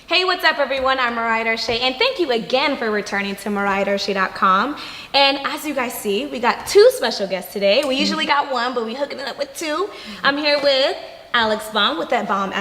Hey, what's up everyone? I'm Mariah Darshà, and thank you again for returning to mariahdarshà.com. And as you guys see, we got two special guests today. We usually got one, but we hooking it up with two. I'm here with Baum with that Baum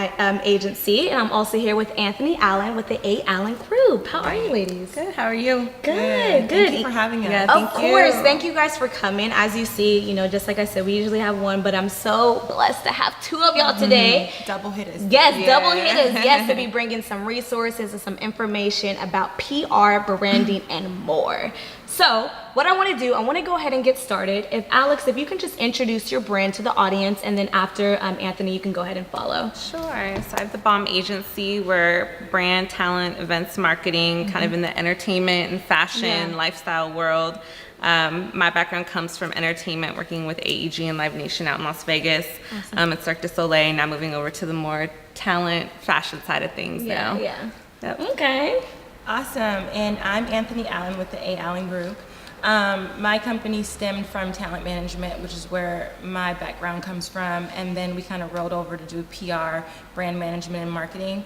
agency, and I'm also here with Anthony Allen with the AAllen group. How are you, ladies? Good. How are you? Good. Thank you for having us. Yeah, of course. Thank you guys for coming. As you see, you know, just like I said, we usually have one, but I'm so blessed to have two of y'all today. Double hitters. Yes, double hitters. Yes, to be bringing some resources and some information about PR, branding, and more. So what I want to do, I want to go ahead and get started. Alex, if you can just introduce your brand to the audience, and then after Anthony, you can go ahead and follow. Sure. So I have the Baum agency. We're brand, talent, events marketing, kind of in the entertainment and fashion, lifestyle world. My background comes from entertainment, working with AEG and Live Nation out in Las Vegas. Awesome. At Cirque du Soleil, now moving over to the more talent, fashion side of things now. Yeah. Yep. Okay. Awesome. And I'm Anthony Allen with the AAllen group. My company stemmed from talent management, which is where my background comes from, and then we kind of rolled over to do PR, brand management, and marketing.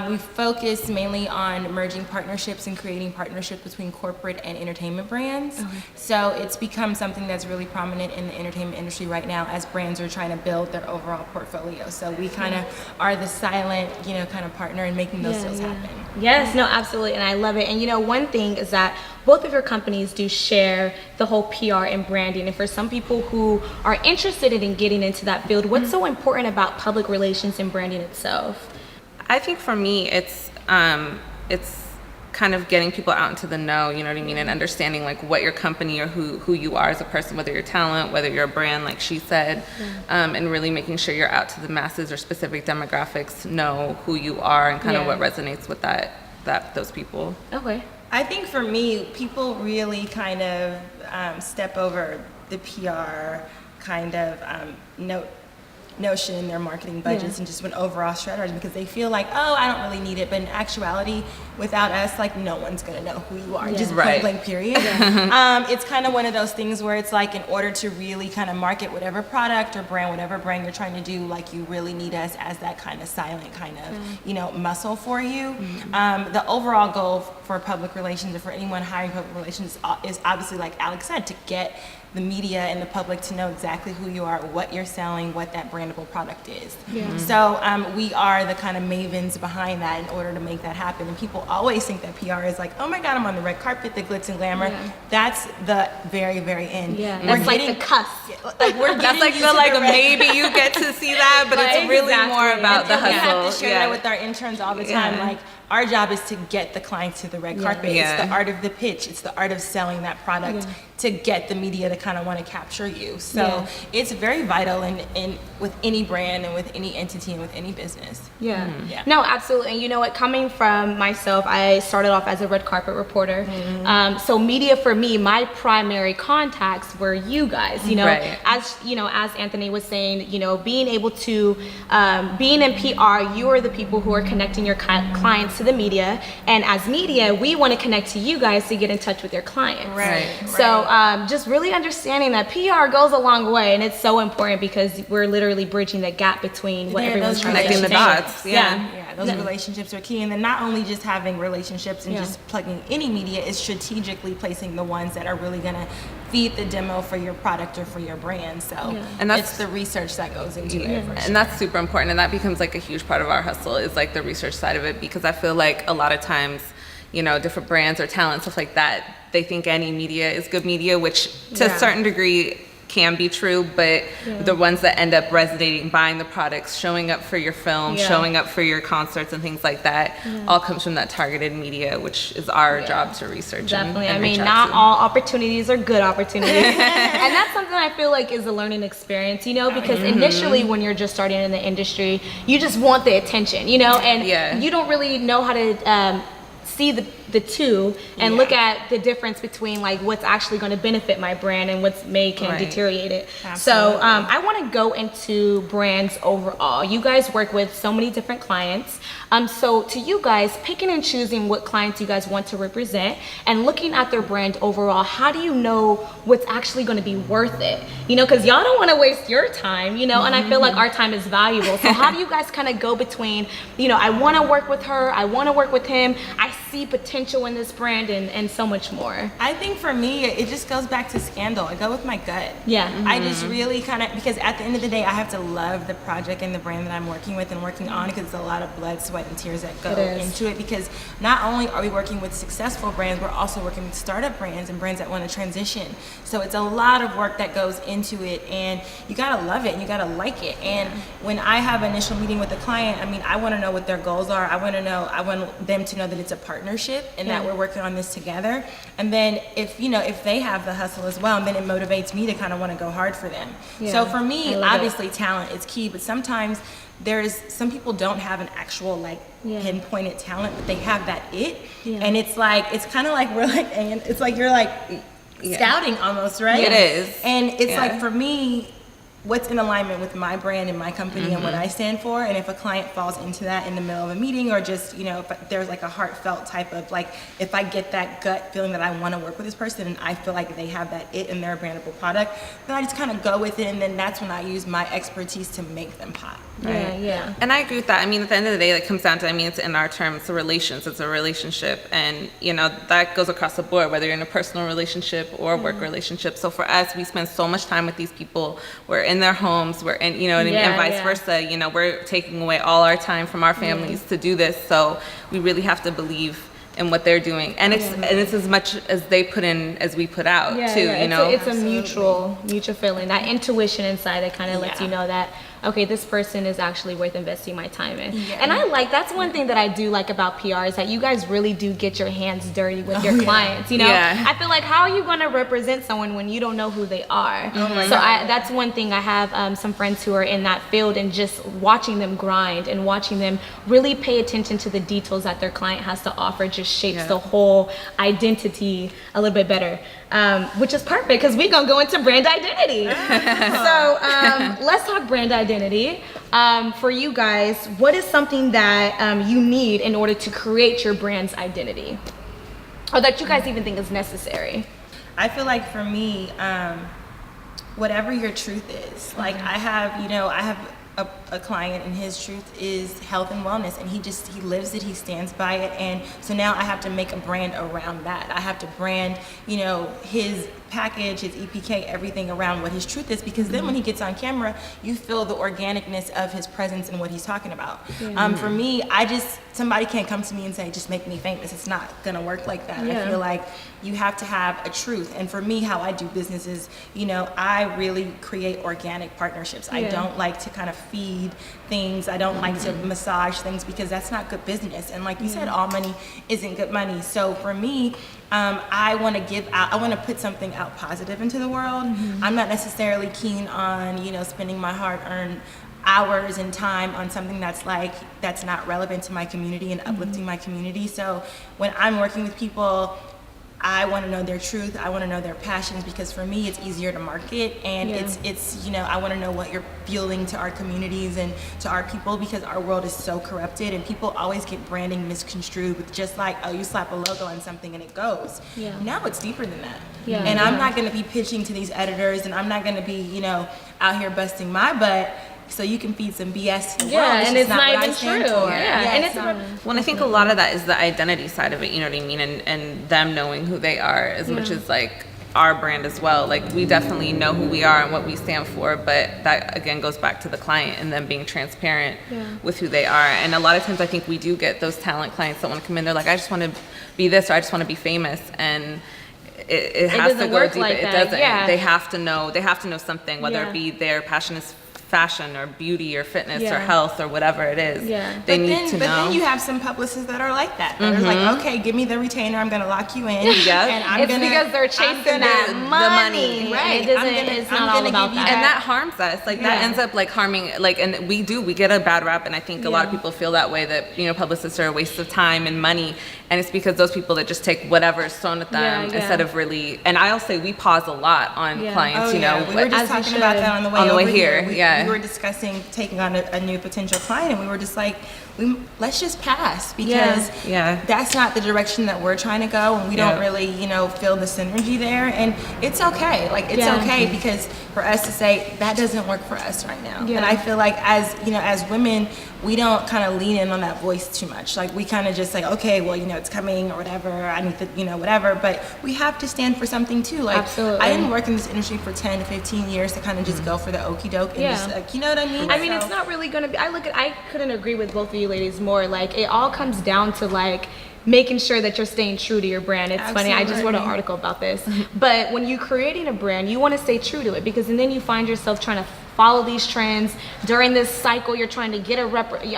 We focus mainly on merging partnerships and creating partnerships between corporate and entertainment brands. So it's become something that's really prominent in the entertainment industry right now as brands are trying to build their overall portfolio. So we kind of are the silent, kind of partner in making those deals happen. Yes, no, absolutely, and I love it. And one thing is that both of your companies do share the whole PR and branding. And for some people who are interested in getting into that field, what's so important about public relations and branding itself? I think for me, it's kind of getting people out into the know, you know what I mean, and understanding like what your company or who you are as a person, whether you're talent, whether you're a brand, like she said, and really making sure you're out to the masses or specific demographics, know who you are and kind of what resonates with those people. Okay. I think for me, people really kind of step over the PR kind of notion in their marketing budgets and just an overall strategy because they feel like, oh, I don't really need it. But in actuality, without us, like no one's gonna know who you are. Just point blank period. It's kind of one of those things where it's like in order to really kind of market whatever product or brand, whatever brand you're trying to do, like you really need us as that kind of silent kind of, muscle for you. The overall goal for public relations or for anyone hiring public relations is obviously, like Alex said, to get the media and the public to know exactly who you are, what you're selling, what that brandable product is. So we are the kind of mavens behind that in order to make that happen. And people always think that PR is like, oh my God, I'm on the red carpet, the glitz and glamour. That's the very, very end. That's like the cusp. That's like the maybe you get to see that, but it's really more about the hustle. We have to share that with our interns all the time. Like, our job is to get the clients to the red carpet. It's the art of the pitch. It's the art of selling that product to get the media to kind of want to capture you. So it's very vital in with any brand and with any entity and with any business. No, absolutely. And you know what? Coming from myself, I started off as a red carpet reporter. So media for me, my primary contacts were you guys. As Anthony was saying, being able to being in PR, you are the people who are connecting your clients to the media, and as media, we want to connect to you guys to get in touch with your clients. So just really understanding that PR goes a long way, and it's so important because we're literally bridging the gap between what everyone's trying to connecting the dots. Those relationships are key, and then not only just having relationships and just plugging any media, is strategically placing the ones that are really going to feed the demo for your product or for your brand. So and it's the research that goes into it. And that's super important, and that becomes like a huge part of our hustle is like the research side of it, because I feel like a lot of times, different brands or talent, stuff like that, they think any media is good media, which to a certain degree can be true, but the ones that end up resonating, buying the products, showing up for your film, showing up for your concerts and things like that, all comes from that targeted media, which is our job to research. Definitely. And I mean, not all opportunities are good opportunities. And that's something I feel like is a learning experience, because initially when you're just starting in the industry, you just want the attention, and you don't really know how to see the two and look at the difference between like what's actually going to benefit my brand and what's can deteriorate it. Absolutely. So I want to go into brands overall. You guys work with so many different clients. So to you guys, picking and choosing what clients you guys want to represent and looking at their brand overall, how do you know what's actually going to be worth it? You know, because y'all don't want to waste your time, you know, and I feel like our time is valuable. So how do you guys kind of go between, you know, I want to work with her, I want to work with him, I see potential in this brand and so much more? I think for me, it just goes back to scandal. I go with my gut. Yeah. I just really kind of, because at the end of the day, I have to love the project and the brand that I'm working with and working on, because it's a lot of blood, sweat, and tears that go into it. Because not only are we working with successful brands, we're also working with startup brands and brands that want to transition. So it's a lot of work that goes into it, and you gotta love it and you gotta like it. And when I have an initial meeting with a client, I mean, I want to know what their goals are. I want them to know that it's a partnership and that we're working on this together. And then if they have the hustle as well, then it motivates me to kind of want to go hard for them. So for me, obviously talent is key, but sometimes some people don't have an actual pinpointed talent, but they have that it. And it's kind of like it's like you're like scouting almost, right? It is. And it's like, for me, what's in alignment with my brand and my company and what I stand for. And if a client falls into that in the middle of a meeting, or just, if there's like a heartfelt type of if I get that gut feeling that I want to work with this person and I feel like they have that it and they're a brandable product, then I just kind of go with it. And then that's when I use my expertise to make them pop. Right? Yeah. And I agree with that. I mean, at the end of the day, it comes down to, it's in our terms, it's a relationship. And, that goes across the board, whether you're in a personal relationship or a work relationship. So for us, we spend so much time with these people. We're in their homes, we're in, and vice versa. We're taking away all our time from our families to do this. So we really have to believe in what they're doing, and it's as much as they put in as we put out too. It's a mutual feeling, that intuition inside that kind of lets you know that, okay, this person is actually worth investing my time in. And that's one thing that I do like about PR, is that you guys really do get your hands dirty with your clients. I feel like, how are you going to represent someone when you don't know who they are? That's one thing. I have some friends who are in that field, and just watching them grind and watching them really pay attention to the details that their client has to offer just shapes the whole identity a little bit better, which is perfect, because we're going to go into brand identity. So let's talk brand identity. For you guys, what is something that you need in order to create your brand's identity, or that you guys even think is necessary? I feel like for me, whatever your truth is, I have a client, and his truth is health and wellness, and he lives it, he stands by it. And so now I have to make a brand around that. I have to brand, his package, his EPK, everything around what his truth is, because then when he gets on camera, you feel the organicness of his presence and what he's talking about. For me, somebody can't come to me and say, just make me famous. It's not gonna work like that. I feel like you have to have a truth. And for me, how I do business is, I really create organic partnerships. I don't like to kind of feed things. I don't like to massage things, because that's not good business. And like you said, all money isn't good money. So for me, I want to put something out positive into the world. I'm not necessarily keen on, spending my hard-earned hours and time on something that's not relevant to my community and uplifting my community. So when I'm working with people, I want to know their truth. I want to know their passions, because for me, it's easier to market, and it's I want to know what you're fueling to our communities and to our people, because our world is so corrupted, and people always get branding misconstrued with just you slap a logo on something and it goes. Now it's deeper than that. And I'm not going to be pitching to these editors, and I'm not going to be out here busting my butt so you can feed some BS to the world. And it's not even true. Well, I think a lot of that is the identity side of it, you know what I mean? And them knowing who they are as much as our brand as well. We definitely know who we are and what we stand for, but that again goes back to the client and them being transparent with who they are. And a lot of times I think we do get those talent clients that want to come in, they're like, I just want to be this, or I just want to be famous. And it has to go deeper. It doesn't. They have to know something, whether it be their passion is fashion or beauty or fitness Yeah. or health or whatever it is. Yeah. They But need then, to but know. then you have some publicists that are like that. That are like, okay, give me the retainer. I'm going to lock you in. Yep. And I'm It's gonna, because they're chasing that the money. money. Right. It doesn't, I'm gonna- it's I'm not all gonna about give you that. And that harms us. Like that Yeah. ends up like harming, like, and we get a bad rap, and I think a lot of Yeah. people feel that way, that, you know, publicists are a waste of time and money, and it's because those people that just take whatever is thrown at them Yeah, yeah. instead of really, and I'll say we pause a lot on Yeah. clients, Oh, you know. yeah. We were as just we talking about should. that on the way On the way over here, We, yeah. we were discussing taking on a new potential client, and we were just like, let's just pass, because Yeah. that's not the direction that we're trying to go, and we Yeah. don't really, you know, feel the synergy there. And it's okay. Like, it's Yeah. okay, because for us to say that doesn't work for us right now. Yeah. And I feel like, as you know, as women, we don't kind of lean in on that voice too much. Like, we kind of just say, okay, well, you know, it's coming or whatever. I need to, you know, whatever. But we have to stand for something too. Like, Absolutely. I didn't work in this industry for 10 to 15 years to kind of just go for the okie doke and Yeah. just like, you know what I mean? I mean, So- it's not really gonna be. I couldn't agree with both of you ladies more. Like, it all comes down to like making sure that you're staying true to your brand. It's funny. I just wrote an Absolutely. article about this. But when you're creating a brand, you want to stay true to it, because and then you find yourself trying to follow these trends during this cycle. You're trying to get a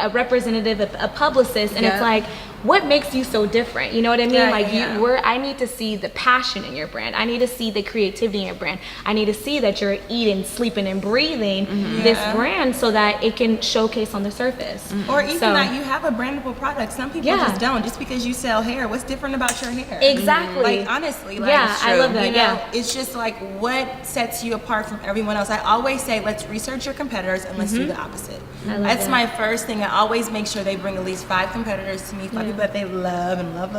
representative, a publicist, and Yeah. it's like, what makes you so different? You know what I mean? Yeah, Like, yeah. I need to see the passion in your brand. I need to see the creativity in your brand. I need to see that you're eating, sleeping, and breathing this Yeah. brand so that it can showcase on the surface. Or even So- that you have a brandable product. Some people Yeah. just don't. Just because you sell hair, what's different about your hair? Exactly. Like, honestly, like, Yeah, I love that, You know, yeah. it's just like, what sets you apart from everyone else? I always say, let's research your competitors and let's do the opposite. I love That's that. my first thing. I always make sure they bring at least 5 competitors to me, 5 people that they love and love.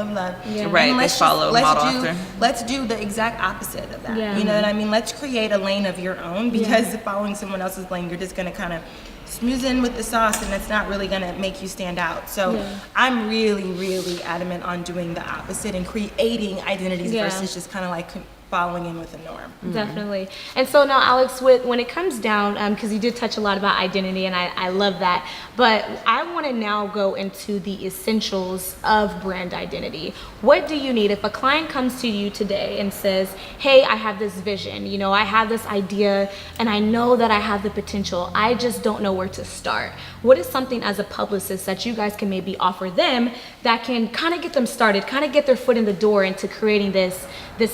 Yeah. Right, And they follow model after. let's do the exact opposite of that. Yeah. You know what I mean? Let's create a lane of your own, because following someone else's lane, you're just gonna kind of smooth in with the sauce, and it's not really gonna make you stand out. So Yeah. I'm really, really adamant on doing the opposite and creating identities Yeah. versus just kind of like following in with the norm. Definitely. And so now, Alex, when it comes down, because you did touch a lot about identity, and I love that, but I want to now go into the essentials of brand identity. What do you need if a client comes to you today and says, hey, I have this vision, you know, I have this idea, and I know that I have the potential, I just don't know where to start. What is something as a publicist that you guys can maybe offer them that can kind of get them started, kind of get their foot in the door into creating this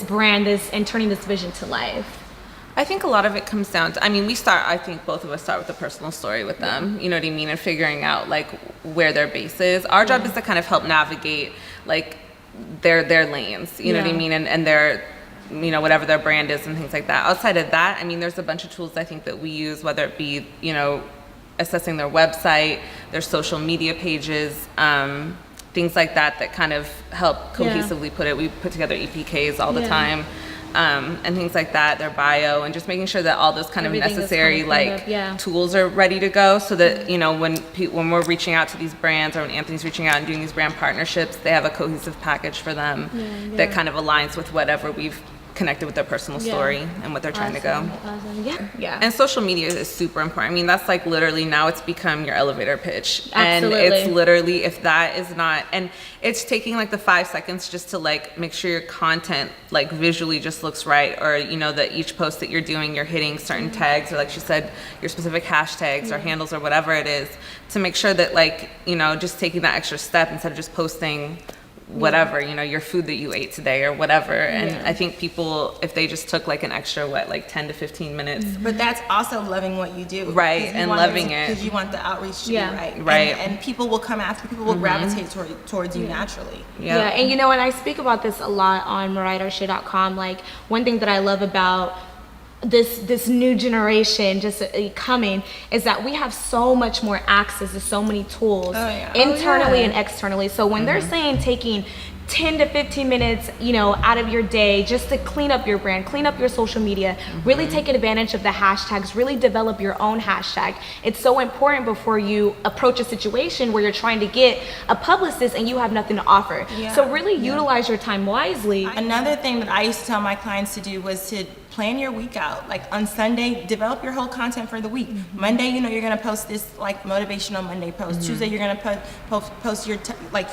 brand, and turning this vision to life? I think a lot of it comes down to, I think both of us start with a personal story with them, you know what I mean, and figuring out like where their base is. Our job is to kind of help navigate like their lanes, you know what I Yeah. mean, and their, you know, whatever their brand is and things like that. Outside of that, I mean, there's a bunch of tools I think that we use, whether it be, you know, assessing their website, their social media pages, things like that kind of help cohesively put it. We put together EPKs all the Yeah. time. And things like that, their bio, and just making sure that all those kind of Everything is necessary kind of cleaned like up, yeah. tools are ready to go, so that, you know, when we're reaching out to these brands, or when Anthony's reaching out and doing these brand partnerships, they have a cohesive package for them that kind of aligns with whatever we've connected with their personal story and what they're trying to go. Awesome. Yeah. And social media is super important. I mean, that's like literally now it's become your elevator pitch. Absolutely. And it's literally, if that is not, and it's taking like the 5 seconds just to like make sure your content like visually just looks right, or, you know, that each post that you're doing, you're hitting certain tags, or like she said, your specific hashtags or handles or whatever it is, to make sure that, like, you know, just taking that extra step instead of just posting whatever, you know, your food that you ate today or whatever. And I think people, if they just took like an extra, like 10 to 15 minutes. But that's also loving what you do. Right, 'Cause you and want loving it. Because you want the outreach to Yeah. be right. Right. And people will come after, people will gravitate towards you naturally. Yeah, and you know, and I speak about this a lot on MariahDarshà.com. Like, one thing that I love about this new generation just coming is that we have so much more access to so many tools internally and externally. So when they're saying taking 10 to 15 minutes, you know, out of your day just to clean up your brand, clean up your social media, really take advantage of the hashtags, really develop your own hashtag. It's so important before you approach a situation where you're trying to get a publicist and you have nothing to offer. So really utilize your time wisely. Another thing that I used to tell my clients to do was to plan your week out. Like on Sunday, develop your whole content for the week. Monday, you know, you're gonna post this like motivational Monday post. Tuesday, you're gonna post your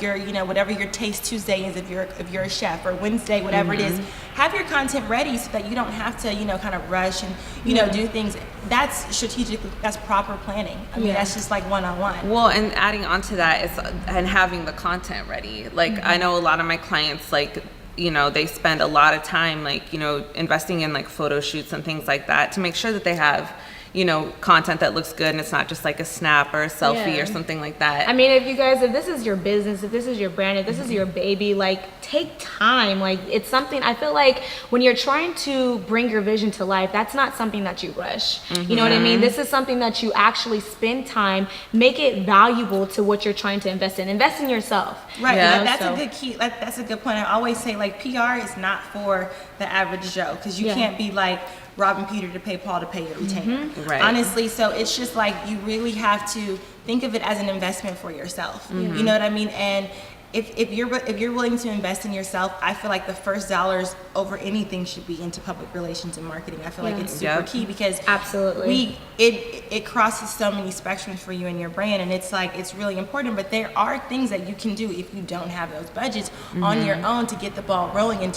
your you know, whatever your taste Tuesday is if you're a chef, or Wednesday, whatever it is. Have your content ready so that you don't have to, you know, kind of rush and you know, do things. That's strategically, that's proper planning. I mean, that's just like one-on-one. Well, and adding on to that is and having the content ready. Like I know a lot of my clients, like, you know, they spend a lot of time, like, you know, investing in like photo shoots and things like that to make sure that they have, you know, content that looks good and it's not just like a snap or a selfie or something like that. I mean, if this is your business, if this is your brand, if this is your baby, like, take time. Like, it's something, I feel like when you're trying to bring your vision to life, that's not something that you rush. You know what I mean? This is something that you actually spend time, make it valuable to what you're trying to invest in. Invest in yourself. Right, that's a good key. That's a good point. I always say, like, PR is not for the average Joe, because you can't be like robbing Peter to pay Paul to pay your retainer. Right. Honestly, so it's just like you really have to think of it as an investment for yourself. You know what I mean? And if you're willing to invest in yourself, I feel like the first dollars over anything should be into public relations and marketing. I feel like it's super key, because absolutely it crosses so many spectrums for you and your brand, and it's like it's really important. But there are things that you can do if you don't have those budgets on your own to get the ball rolling and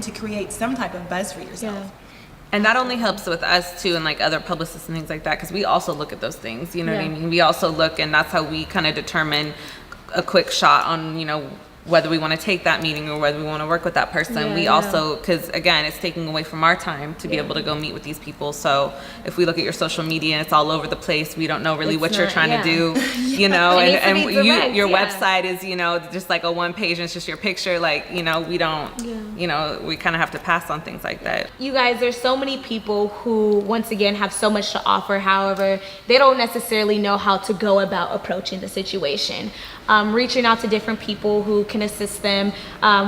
to create some type of buzz for yourself. And that only helps with us too, and like other publicists and things like that, because we also look at those things, you know what I mean? We also look, and that's how we kind of determine a quick shot on, you know, whether we want to take that meeting or whether we want to work with that person. We also, because again, it's taking away from our time to be able to go meet with these people. So if we look at your social media and it's all over the place, we don't know really what you're trying to do, you know, and your website is, you know, just like a one page and it's just your picture. Like, you know, we don't, you know, we kind of have to pass on things like that. You guys, there's so many people who, once again, have so much to offer. However, they don't necessarily know how to go about approaching the situation. Reaching out to different people who can assist them,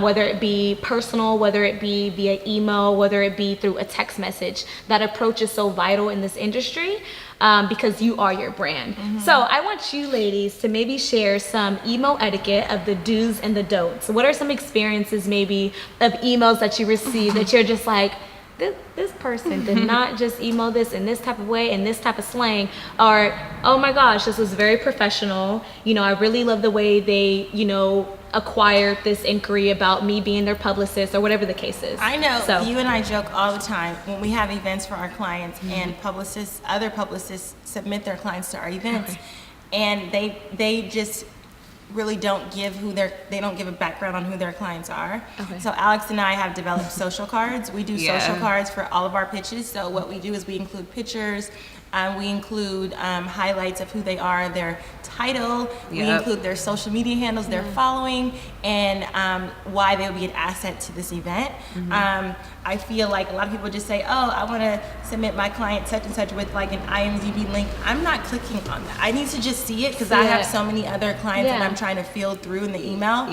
whether it be personal, whether it be via email, whether it be through a text message. That approach is so vital in this industry, because you are your brand. So I want you ladies to maybe share some email etiquette of the do's and the don'ts. What are some experiences maybe of emails that you receive that you're just like, this person did not just email this in this type of way, in this type of slang, or, oh my gosh, this was very professional. You know, I really love the way they, you know, acquired this inquiry about me being their publicist, or whatever the case is. I know, so you and I joke all the time when we have events for our clients, and other publicists submit their clients to our events, and they just really don't give they don't give a background on who their clients are. So Alex and I have developed social cards. We do social cards for all of our pitches. So what we do is we include pictures, we include highlights of who they are, their title, we include their social media handles, their following, and why they would be an asset to this event. I feel like a lot of people just say, oh, I want to submit my client such and such with like an IMDb link. I'm not clicking on that. I need to just see it, because I have so many other clients that I'm trying to field through in the email.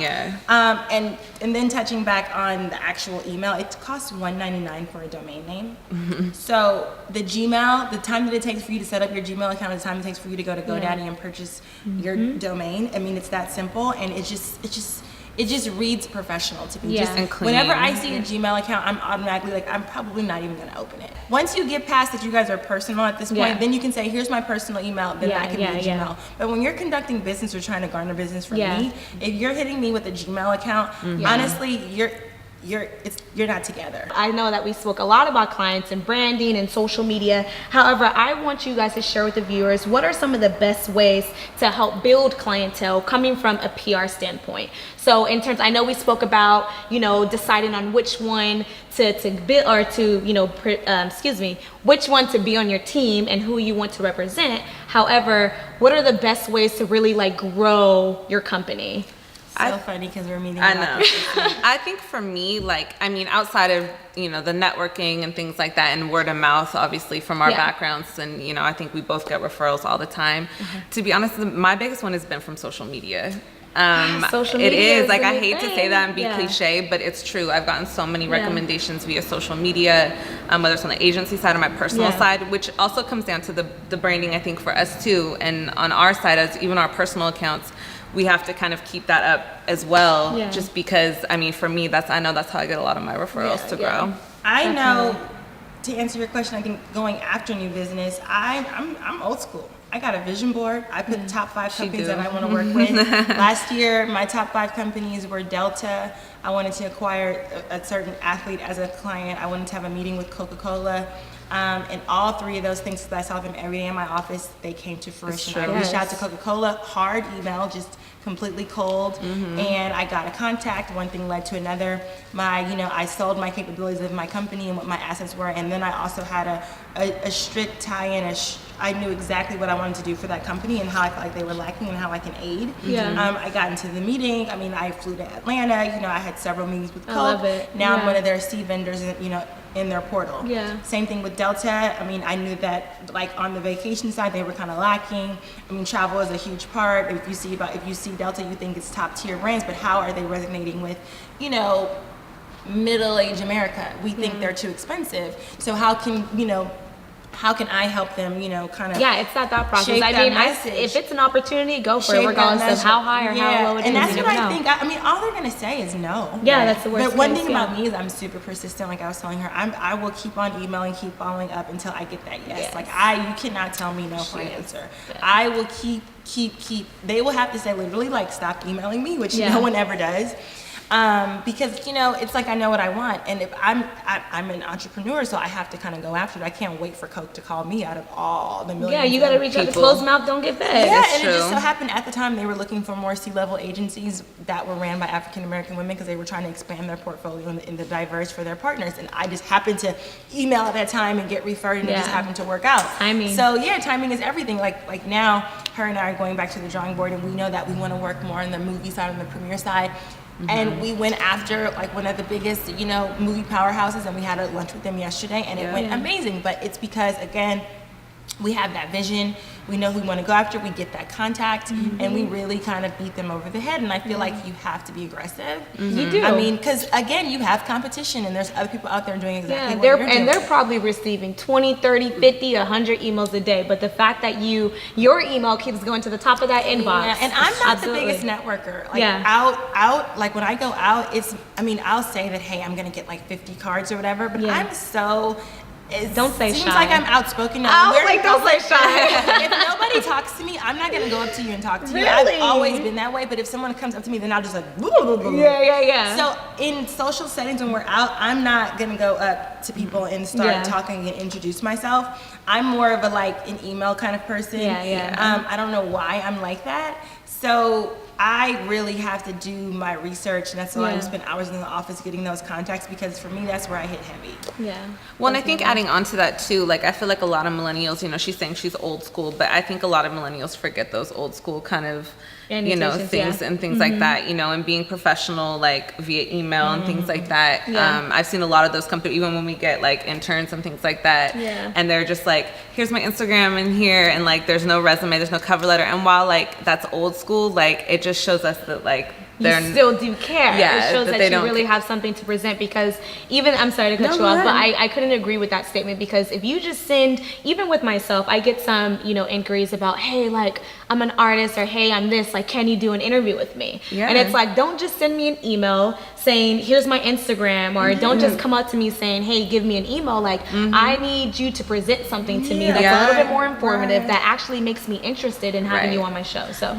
And then touching back on the actual email, it costs $1.99 for a domain name. So the Gmail, the time that it takes for you to set up your Gmail account, the time it takes for you to go to GoDaddy and purchase your domain, I mean, it's that simple, and it just reads professional to me. Just and clean. Whenever I see a Gmail account, I'm automatically like, I'm probably not even gonna open it. Once you get past that you guys are personal at this point, then you can say, here's my personal email, then that can be a Gmail. But when you're conducting business or trying to garner business from me, if you're hitting me with a Gmail account, honestly, you're not together. I know that we spoke a lot about clients and branding and social media. However, I want you guys to share with the viewers, what are some of the best ways to help build clientele coming from a PR standpoint? So in terms, I know we spoke about, you know, deciding on which one to build, or to, you know, which one to be on your team and who you want to represent. However, what are the best ways to really like grow your company? So funny, because we're meeting. I know. I think for me, like, I mean, outside of, you know, the networking and things like that, and word of mouth, obviously from our backgrounds, and, you know, I think we both get referrals all the time. To be honest, my biggest one has been from social media. Social media it is like, I hate to say that and be cliche, but it's true. I've gotten so many recommendations via social media, whether it's on the agency side or my personal side, which also comes down to the branding, I think, for us too. And on our side, as even our personal accounts, we have to kind of keep that up as well, just because, I mean, for me, I know that's how I get a lot of my referrals to grow. I know to answer your question, I think going after new business, I'm old school. I got a vision board. I put the top 5 companies that I want to work with. Last year, my top 5 companies were Delta. I wanted to acquire a certain athlete as a client. I wanted to have a meeting with Coca-Cola. And all 3 of those things, because I saw them every day in my office, they came to fruition. I reached out to Coca-Cola, hard email, just completely cold, and I got a contact. One thing led to another. I sold my capabilities of my company and what my assets were, and then I also had a strict tie-in. I knew exactly what I wanted to do for that company and how I felt like they were lacking and how I can aid. I got into the meeting. I mean, I flew to Atlanta. I had several meetings with Coke. I love it. Now I'm one of their C vendors, in their portal. Same thing with Delta. I mean, I knew that on the vacation side, they were kind of lacking. I mean, travel is a huge part. If you see Delta, you think it's top tier brands, but how are they resonating with, middle-aged America? We think they're too expensive. So how can I help them, kind of it's not that process. shape I that mean, message. if it's an opportunity, go for it, Shape regardless that of how high or how low it is. And that's you what never I know. think. I mean, all they're going to say is no. Yeah, that's the worst But one case, thing about me is I'm super persistent. Like I was telling her, I will keep on emailing, keep following up until I get that yes. You cannot tell me no for an answer. Yeah. I will keep. They will have to say literally, stop emailing me, which no one ever does. Because it's I know what I want, and if I'm an entrepreneur, so I have to kind of go after it. I can't wait for Coke to call me out of all the millions. Yeah, you got to reach out. The closed mouth don't get fed. Yeah, That's and true. it just so happened at the time they were looking for more C-level agencies that were ran by African American women because they were trying to expand their portfolio and the diverse for their partners. And I just happened to email at that time and get referred, and it just happened to work out. Timing. So timing is everything. Like now, her and I are going back to the drawing board, and we know that we want to work more on the movie side, on the premiere side. And we went after one of the biggest, movie powerhouses, and we had a lunch with them yesterday, and it went amazing. But it's because, again, we have that vision. We know who we want to go after. We get that contact, and we really kind of beat them over the head. And I feel like you have to be aggressive. You do. I mean, because again, you have competition, and there's other people out there doing exactly what they're you're doing. they're probably receiving 20, 30, 50, 100 emails a day. But the fact that your email keeps going to the top of that inbox. Yeah, and I'm not Absolutely. the biggest networker. Out, when I go out, I'll say that, hey, I'm gonna get 50 cards or whatever, but I'm so. Don't say seems shy. like I'm outspoken. Don't say shy. If nobody talks to me, I'm not gonna go up to you and talk to you. Really? I've always been that way. But if someone comes up to me, then I'll just Yeah. So in social settings when we're out, I'm not gonna go up to people and start talking and introduce myself. I'm more of an email kind of person. I don't know why I'm like that. So I really have to do my research, and that's why I spend hours in the office getting those contacts, because for me, that's where I hit heavy. Yeah. Well, and I think adding on to that too, I feel like a lot of millennials, she's saying she's old school, but I think a lot of millennials forget those old school kind of, things and things like that, and being professional, via email and things like that. I've seen a lot of those come through, even when we get interns and things like that. And they're just here's my Instagram in here, and there's no resume, there's no cover letter. And while that's old school, it just shows us that you still do care. Yeah, it shows that you really have something to present, because I'm sorry to cut you off, but I couldn't agree with that statement, because if you just send, even with myself, I get some, inquiries about, hey, I'm an artist, or hey, I'm this, can you do an interview with me? And it's don't just send me an email saying, here's my Instagram, or don't just come up to me saying, hey, give me an email. I need you to present something to me that's a little bit more informative, that actually makes me interested in having you on my show. So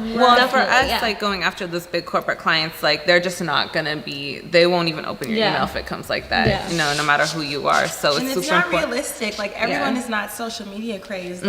for us, going after those big corporate clients, they're just not gonna be, they won't even open your email if it comes like that, no matter who you are. So and it's super not important. realistic. Everyone is not social media crazed.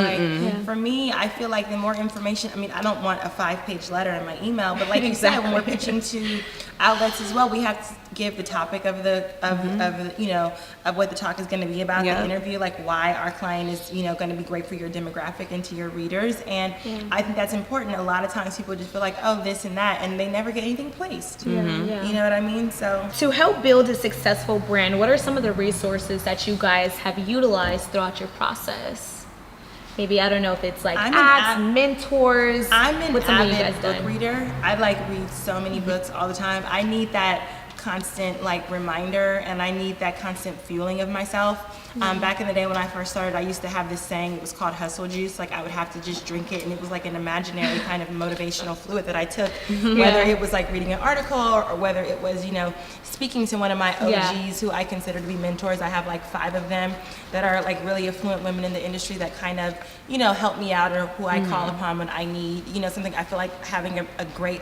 For me, I feel like the more information, I don't want a 5-page letter in my email, but you said, when we're pitching to outlets as well, we have to give the topic of of what the talk is going to be about, the interview, why our client is going to be great for your demographic and to your readers. And I think that's important. A lot of times people just feel oh, this and that, and they never get anything placed. You know what I mean? So to help build a successful brand, what are some of the resources that you guys have utilized throughout your process? Maybe, I don't know if it's ads, mentors. I'm an What's something you avid guys book done? reader. I read so many books all the time. I need that constant like reminder, and I need that constant fueling of myself. Back in the day when I first started, I used to have this saying, it was called hustle juice. Like I would have to just drink it, and it was like an imaginary kind of motivational fluid that I took, whether it was like reading an article or whether it was, you know, speaking to one of my OGs who I consider to be mentors. I have like 5 of them that are like really affluent women in the industry that kind of, you know, help me out, or who I call upon when I need, you know, something. I feel like having a great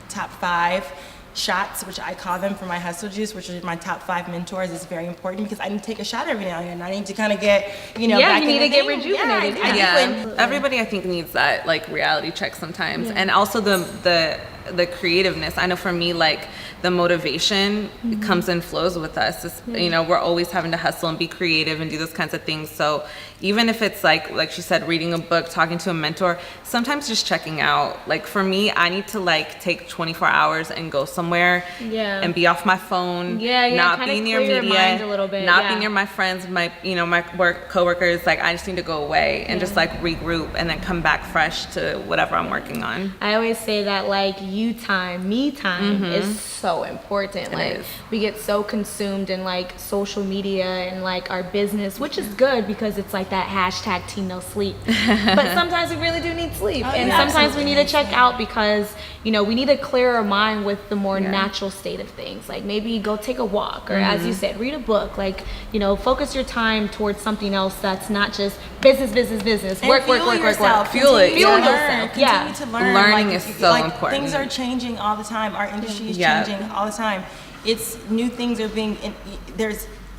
top 5 shots, which I call them, for my hustle juice, which are my top 5 mentors, is very important, because I need to take a shot every now and then. I need to kind of get, you know, back you need in the to get thing. rejuvenated. Everybody I think needs that like reality check sometimes, and also the creativeness. I know for me, like the motivation comes and flows with us. It's, you know, we're always having to hustle and be creative and do those kinds of things. So even if it's like she said, reading a book, talking to a mentor, sometimes just checking out. Like for me, I need to like take 24 hours and go somewhere and be off my phone, not be near media, not be near my friends, my, you know, my work coworkers. Like I just need to go away and just like regroup and then come back fresh to whatever I'm working on. I always say that like me time is so important. Like we get so consumed in like social media and like our business, which is good because it's like that hashtag team no sleep. But sometimes we really do need sleep, and sometimes we need to check out, because you know we need a clearer mind with the more natural state of things. Like maybe go take a walk, or as you said, read a book. Like, you know, focus your time towards something else that's not just business, work. Fuel yourself. yourself. Continue to learn. Learning is so important. Things are changing all the time. Our industry is changing all the time. It's new things are being.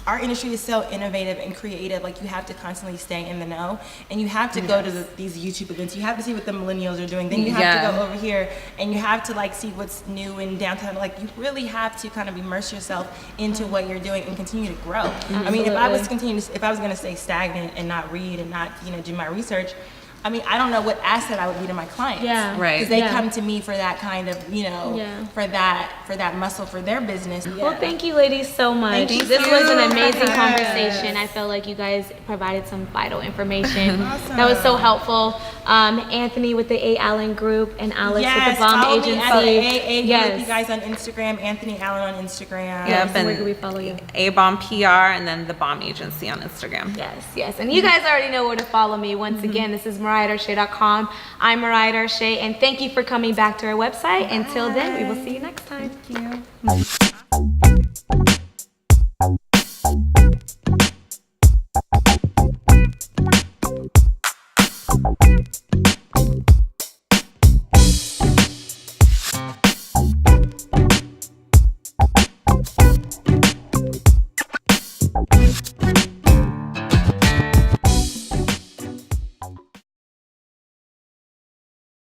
Our industry is so innovative and creative. Like you have to constantly stay in the know, and you have to go to these YouTube events. You have to see what the millennials are doing. Then you have to go over here, and you have to like see what's new in downtown. Like you really have to kind of immerse yourself into what you're doing and continue to grow. I mean, if I was going to stay stagnant and not read and not, you know, do my research, I mean, I don't know what asset I would be to my clients. Yeah. Right. Because they come to me for that kind of, you know, for that muscle for their business. Well, thank you ladies so much. Thank This you. was an amazing Yes. conversation. I felt like you guys provided some vital information. Awesome. That was so helpful. Anthony with the AAllen Group and Alex with the Baum follow Agency. me at AA Group, Yes. you guys on Instagram, Anthony Allen on Instagram. Yep, And where and can we follow you? ABOM PR, and then the Baum Agency on Instagram. Yes. And you guys already know where to follow me. Once again, this is MariahDarshà.com. I'm Mariah Darshà, and thank you for coming back to our website. Until then, we will see you next time. Thank you.